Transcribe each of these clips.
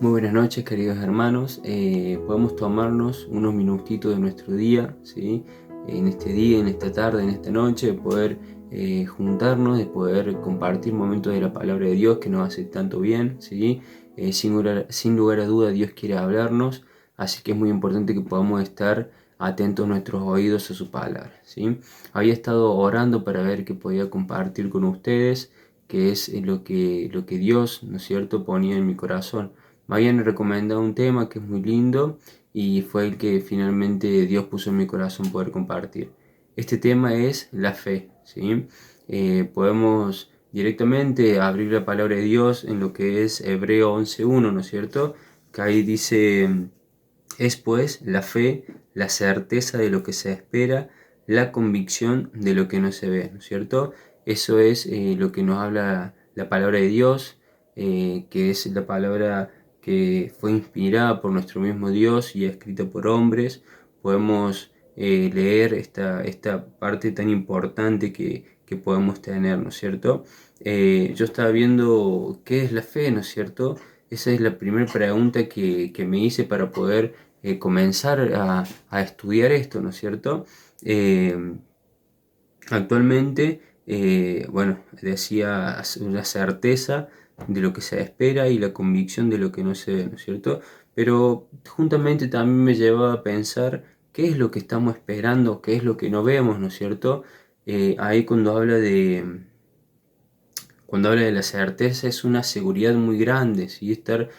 Muy buenas noches, queridos hermanos. Podemos tomarnos unos minutitos de nuestro día, ¿sí? En este día, en esta tarde, en esta noche, de poder juntarnos, de poder compartir momentos de la palabra de Dios que nos hace tanto bien, ¿sí? Sin lugar a duda, Dios quiere hablarnos, así que es muy importante que podamos estar atentos nuestros oídos a su palabra, ¿sí? Había estado orando para ver qué podía compartir con ustedes, que es lo que Dios, ¿no es cierto?, ponía en mi corazón. Me habían recomendado un tema que es muy lindo y fue el que finalmente Dios puso en mi corazón poder compartir. Este tema es la fe, ¿sí? Podemos directamente abrir la palabra de Dios en lo que es Hebreo 11.1, ¿no es cierto? Que ahí dice, es pues la fe, la certeza de lo que se espera, la convicción de lo que no se ve, ¿no es cierto? Eso es lo que nos habla la palabra de Dios, que es la palabra que fue inspirada por nuestro mismo Dios y escrita por hombres. Podemos leer esta parte tan importante que podemos tener, ¿no es cierto? Yo estaba viendo qué es la fe, ¿no es cierto? Esa es la primera pregunta que me hice para poder comenzar a estudiar esto, ¿no es cierto? Eh, Actualmente, bueno, decía una certeza de lo que se espera y la convicción de lo que no se ve, ¿no es cierto? Pero juntamente también me lleva a pensar qué es lo que estamos esperando, qué es lo que no vemos, ¿no es cierto? Ahí cuando habla de la certeza es una seguridad muy grande, ¿sí? Estar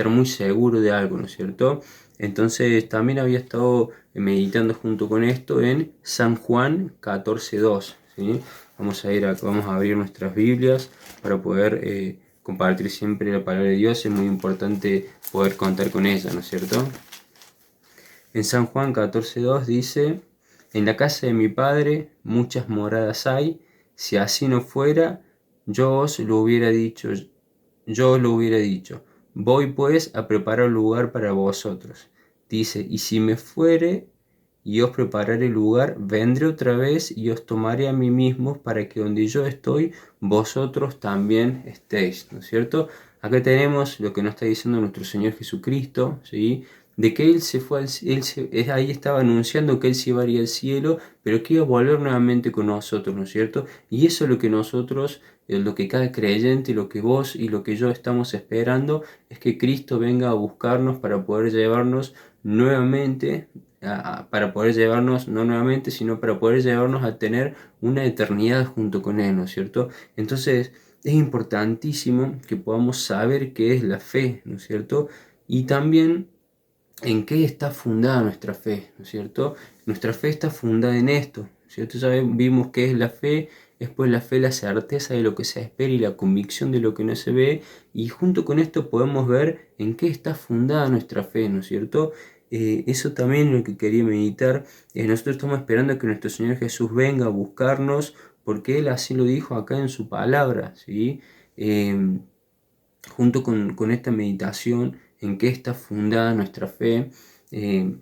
muy seguro de algo, ¿no es cierto? Entonces también había estado meditando junto con esto en San Juan 14.2, ¿sí? Vamos a abrir nuestras Biblias para poder compartir siempre la palabra de Dios. Es muy importante poder contar con ella, ¿no es cierto? En San Juan 14.2 dice, en la casa de mi Padre muchas moradas hay, si así no fuera, yo os lo hubiera dicho, voy pues a preparar lugar para vosotros. Dice, y si me fuere y os prepararé lugar, vendré otra vez y os tomaré a mí mismo para que donde yo estoy, vosotros también estéis, ¿no es cierto? Acá tenemos lo que nos está diciendo nuestro Señor Jesucristo, ¿sí? De que Él se fue ahí estaba anunciando que Él se iba a ir al cielo, pero que iba a volver nuevamente con nosotros, ¿no es cierto? Y eso es lo que nosotros, lo que cada creyente, lo que vos y lo que yo estamos esperando, es que Cristo venga a buscarnos para poder llevarnos nuevamente, para poder llevarnos, no nuevamente, sino para poder llevarnos a tener una eternidad junto con Él, ¿no es cierto? Entonces, es importantísimo que podamos saber qué es la fe, ¿no es cierto? Y también en qué está fundada nuestra fe, ¿no es cierto? Nuestra fe está fundada en esto, ¿no es cierto? Ya vimos qué es la fe, es pues la fe, la certeza de lo que se espera y la convicción de lo que no se ve, y junto con esto podemos ver en qué está fundada nuestra fe, ¿no es cierto? Eso también es lo que quería meditar. Nosotros estamos esperando que nuestro Señor Jesús venga a buscarnos, porque Él así lo dijo acá en su palabra, ¿sí? Eh, Junto con esta meditación, en qué está fundada nuestra fe. eh,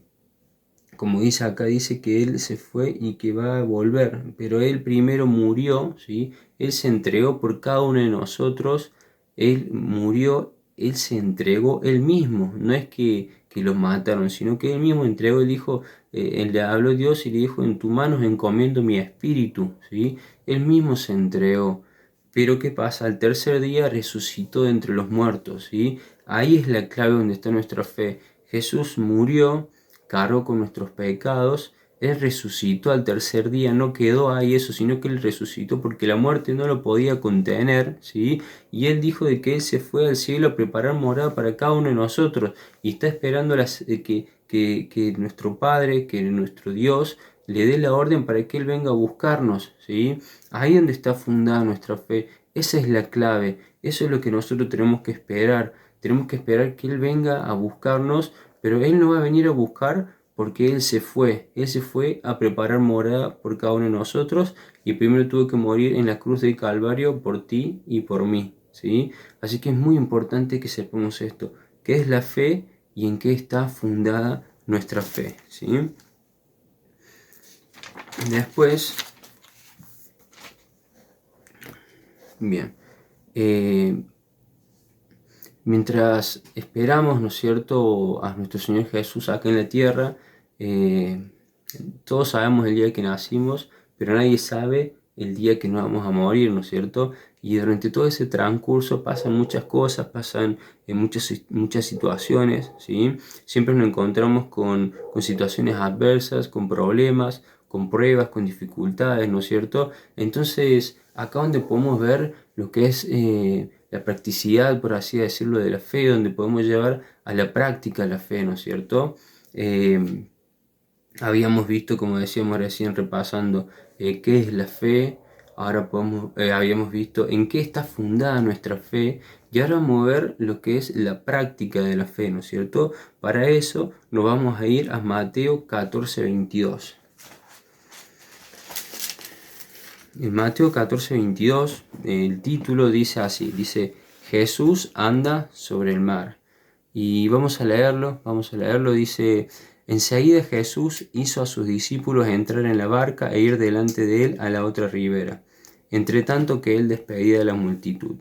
Como dice acá, dice que Él se fue y que va a volver, pero Él primero murió, ¿sí? Él se entregó por cada uno de nosotros, Él murió, Él se entregó Él mismo, no es que lo mataron, sino que Él mismo entregó, Él dijo, Él le habló a Dios y le dijo, en tus manos encomiendo mi espíritu, ¿sí? Él mismo se entregó. Pero ¿qué pasa? Al tercer día resucitó de entre los muertos, ¿sí? Ahí es la clave donde está nuestra fe. Jesús murió, cargó con nuestros pecados, Él resucitó al tercer día, no quedó ahí eso, sino que Él resucitó porque la muerte no lo podía contener, ¿sí? Y Él dijo de que Él se fue al cielo a preparar morada para cada uno de nosotros y está esperando que nuestro Padre, que nuestro Dios, le dé la orden para que Él venga a buscarnos, ¿sí? Ahí donde está fundada nuestra fe, esa es la clave, eso es lo que nosotros tenemos que esperar que Él venga a buscarnos, pero Él no va a venir a buscar porque Él se fue a preparar morada por cada uno de nosotros y primero tuvo que morir en la cruz del Calvario por ti y por mí, ¿sí? Así que es muy importante que sepamos esto, qué es la fe y en qué está fundada nuestra fe, ¿sí? Después, bien, eh, Mientras esperamos, ¿no es cierto?, a nuestro Señor Jesús acá en la tierra, todos sabemos el día que nacimos, pero nadie sabe el día que nos vamos a morir, ¿no es cierto? Y durante todo ese transcurso pasan muchas cosas, pasan muchas situaciones, ¿sí? Siempre nos encontramos con situaciones adversas, con problemas, con pruebas, con dificultades, ¿no es cierto? Entonces, acá donde podemos ver lo que es la practicidad, por así decirlo, de la fe, donde podemos llevar a la práctica la fe, ¿no es cierto? Habíamos visto, como decíamos recién repasando, qué es la fe. Ahora habíamos visto en qué está fundada nuestra fe, y ahora vamos a ver lo que es la práctica de la fe, ¿no es cierto? Para eso nos vamos a ir a Mateo 14:22. En Mateo 14:22 el título dice así, dice Jesús anda sobre el mar. Y vamos a leerlo, dice: enseguida Jesús hizo a sus discípulos entrar en la barca e ir delante de él a la otra ribera, entre tanto que él despedía a la multitud.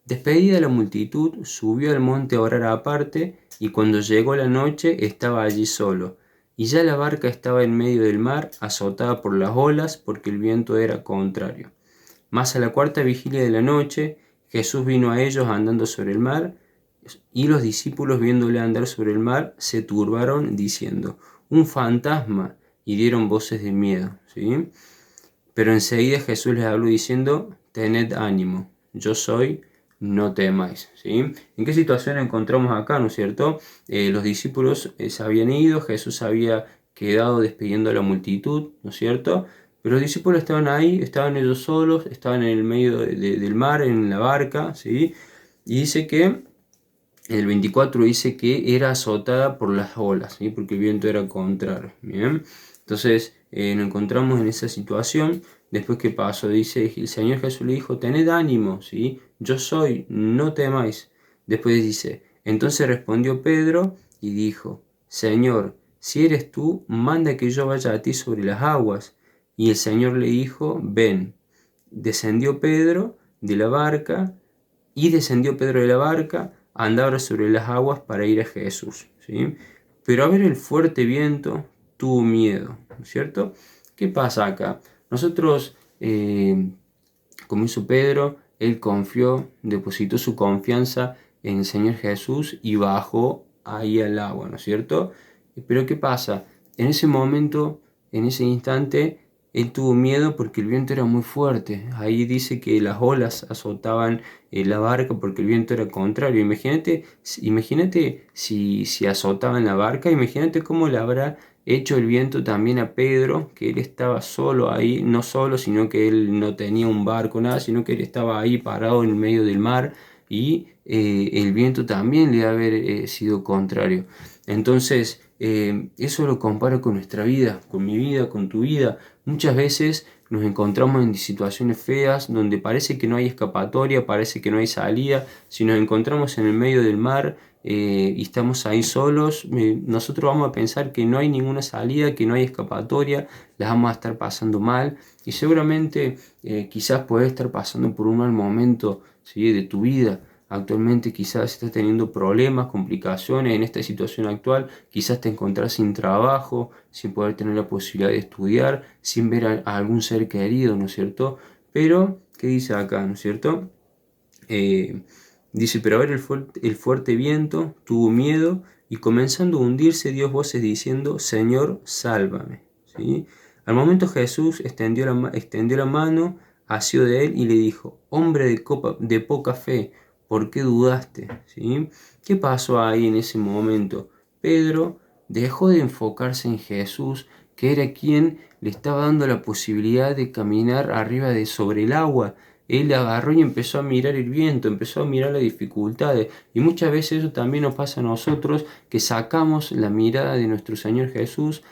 Despedida la multitud, subió al monte a orar aparte, y cuando llegó la noche estaba allí solo. Y ya la barca estaba en medio del mar, azotada por las olas, porque el viento era contrario. Mas a la cuarta vigilia de la noche, Jesús vino a ellos andando sobre el mar, y los discípulos, viéndole andar sobre el mar, se turbaron, diciendo: un fantasma, y dieron voces de miedo, ¿sí? Pero enseguida Jesús les habló diciendo: tened ánimo, yo soy, no temáis, ¿sí? ¿En qué situación encontramos acá, no es cierto? Los discípulos se habían ido, Jesús había quedado despidiendo a la multitud, ¿no es cierto? Pero los discípulos estaban ahí, estaban ellos solos, estaban en el medio del mar, en la barca, ¿sí? Y dice que el 24 dice que era azotada por las olas, ¿sí? Porque el viento era contrario, ¿bien? Entonces nos encontramos en esa situación. Después, ¿qué pasó? Dice, el Señor Jesús le dijo: tened ánimo, ¿sí? Yo soy, no temáis. Después dice: entonces respondió Pedro y dijo: Señor, si eres tú, manda que yo vaya a ti sobre las aguas. Y el Señor le dijo: ven. Descendió Pedro de la barca, andaba sobre las aguas para ir a Jesús, ¿sí? Pero a ver el fuerte viento, tuvo miedo, ¿no es cierto? ¿Qué pasa acá? Nosotros, como hizo Pedro, él confió, depositó su confianza en el Señor Jesús y bajó ahí al agua, ¿no es cierto? Pero ¿qué pasa? En ese momento, en ese instante, él tuvo miedo porque el viento era muy fuerte. Ahí dice que las olas azotaban la barca porque el viento era contrario. Imagínate si azotaban la barca, imagínate cómo le habrá hecho el viento también a Pedro, que él estaba solo ahí, no solo, sino que él no tenía un barco, nada, sino que él estaba ahí parado en el medio del mar, y el viento también le debe haber sido contrario. Entonces, eso lo comparo con nuestra vida, con mi vida, con tu vida. Muchas veces nos encontramos en situaciones feas donde parece que no hay escapatoria, parece que no hay salida. Si nos encontramos en el medio del mar y estamos ahí solos, nosotros vamos a pensar que no hay ninguna salida, que no hay escapatoria, las vamos a estar pasando mal, y seguramente quizás puedes estar pasando por un mal momento, ¿sí?, de tu vida. Actualmente quizás estás teniendo problemas, complicaciones en esta situación actual, quizás te encontrás sin trabajo, sin poder tener la posibilidad de estudiar, sin ver a algún ser querido, ¿no es cierto? Pero, ¿qué dice acá, no es cierto? Dice: pero a ver el fuerte viento, tuvo miedo, y comenzando a hundirse dio voces diciendo: Señor, sálvame, ¿sí? Al momento Jesús extendió la mano, asió de él y le dijo: hombre de poca fe, ¿por qué dudaste? ¿Sí? ¿Qué pasó ahí en ese momento? Pedro dejó de enfocarse en Jesús, que era quien le estaba dando la posibilidad de caminar sobre el agua. Él agarró y empezó a mirar el viento, empezó a mirar las dificultades. Y muchas veces eso también nos pasa a nosotros, que sacamos la mirada de nuestro Señor Jesús,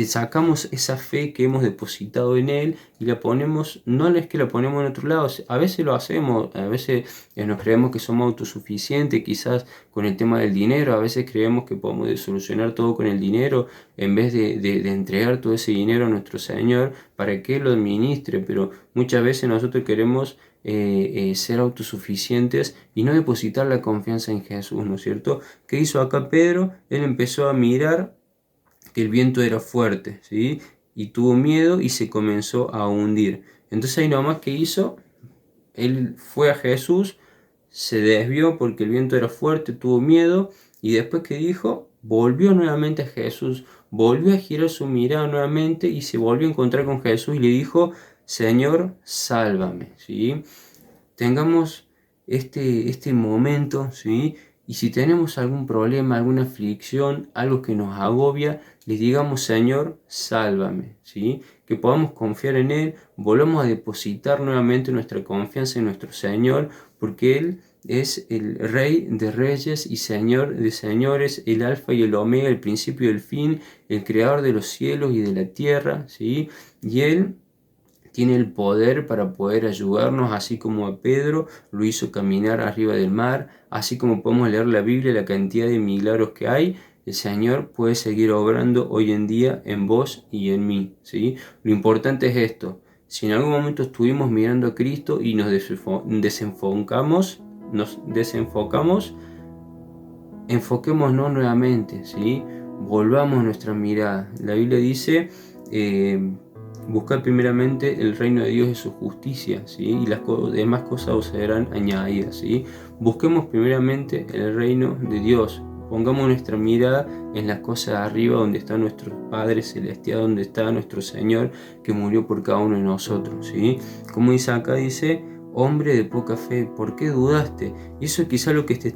sacamos esa fe que hemos depositado en Él y la ponemos, no es que la ponemos en otro lado, a veces lo hacemos, a veces nos creemos que somos autosuficientes, quizás con el tema del dinero, a veces creemos que podemos solucionar todo con el dinero, en vez de entregar todo ese dinero a nuestro Señor para que Él lo administre, pero muchas veces nosotros queremos ser autosuficientes y no depositar la confianza en Jesús, ¿no es cierto? ¿Qué hizo acá Pedro? Él empezó a mirar que el viento era fuerte, ¿sí? Y tuvo miedo y se comenzó a hundir. Entonces ahí nomás, ¿qué hizo? Él fue a Jesús, se desvió porque el viento era fuerte, tuvo miedo, y después que dijo, volvió nuevamente a Jesús, volvió a girar su mirada nuevamente y se volvió a encontrar con Jesús y le dijo, Señor, sálvame, ¿sí? Tengamos este momento, ¿sí? Y si tenemos algún problema, alguna aflicción, algo que nos agobia, le digamos, Señor, sálvame, ¿sí? Que podamos confiar en Él, volvamos a depositar nuevamente nuestra confianza en nuestro Señor, porque Él es el Rey de reyes y Señor de señores, el Alfa y el Omega, el principio y el fin, el Creador de los cielos y de la tierra, ¿sí? Y Él tiene el poder para poder ayudarnos, así como a Pedro lo hizo caminar arriba del mar, así como podemos leer la Biblia, la cantidad de milagros que hay, el Señor puede seguir obrando hoy en día en vos y en mí, ¿sí? Lo importante es esto, si en algún momento estuvimos mirando a Cristo y nos desenfocamos, enfoquémonos nuevamente, ¿sí? Volvamos nuestra mirada. La Biblia dice, buscad primeramente el reino de Dios y su justicia, ¿sí? Y las demás cosas os serán añadidas, ¿sí? Busquemos primeramente el reino de Dios. Pongamos nuestra mirada en las cosas de arriba, donde está nuestro Padre Celestial, donde está nuestro Señor, que murió por cada uno de nosotros, ¿sí? Como dice acá, dice, hombre de poca fe, ¿por qué dudaste? Y eso es quizá lo que te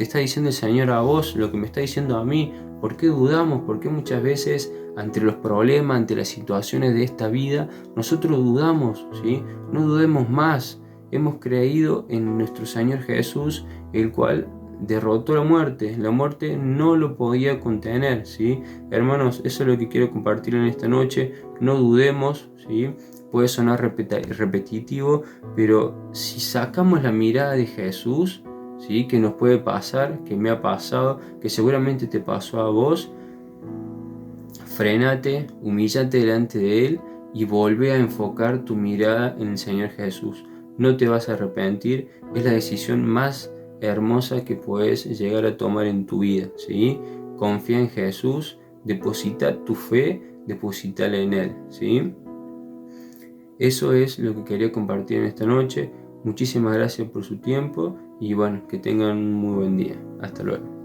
está diciendo el Señor a vos, lo que me está diciendo a mí. ¿Por qué dudamos? ¿Por qué muchas veces ante los problemas, ante las situaciones de esta vida, nosotros dudamos, ¿sí? No dudemos más. Hemos creído en nuestro Señor Jesús, el cual derrotó la muerte. La muerte no lo podía contener, ¿sí? Hermanos, eso es lo que quiero compartir en esta noche. No dudemos, ¿sí? Puede sonar repetitivo, pero si sacamos la mirada de Jesús, ¿sí? Que nos puede pasar, que me ha pasado, que seguramente te pasó a vos, frénate, humíllate delante de Él y vuelve a enfocar tu mirada en el Señor Jesús. No te vas a arrepentir, es la decisión más hermosa que puedes llegar a tomar en tu vida, ¿sí? Confía en Jesús, deposita tu fe, deposítala en Él, ¿sí? Eso es lo que quería compartir en esta noche. Muchísimas gracias por su tiempo y bueno, que tengan un muy buen día. Hasta luego.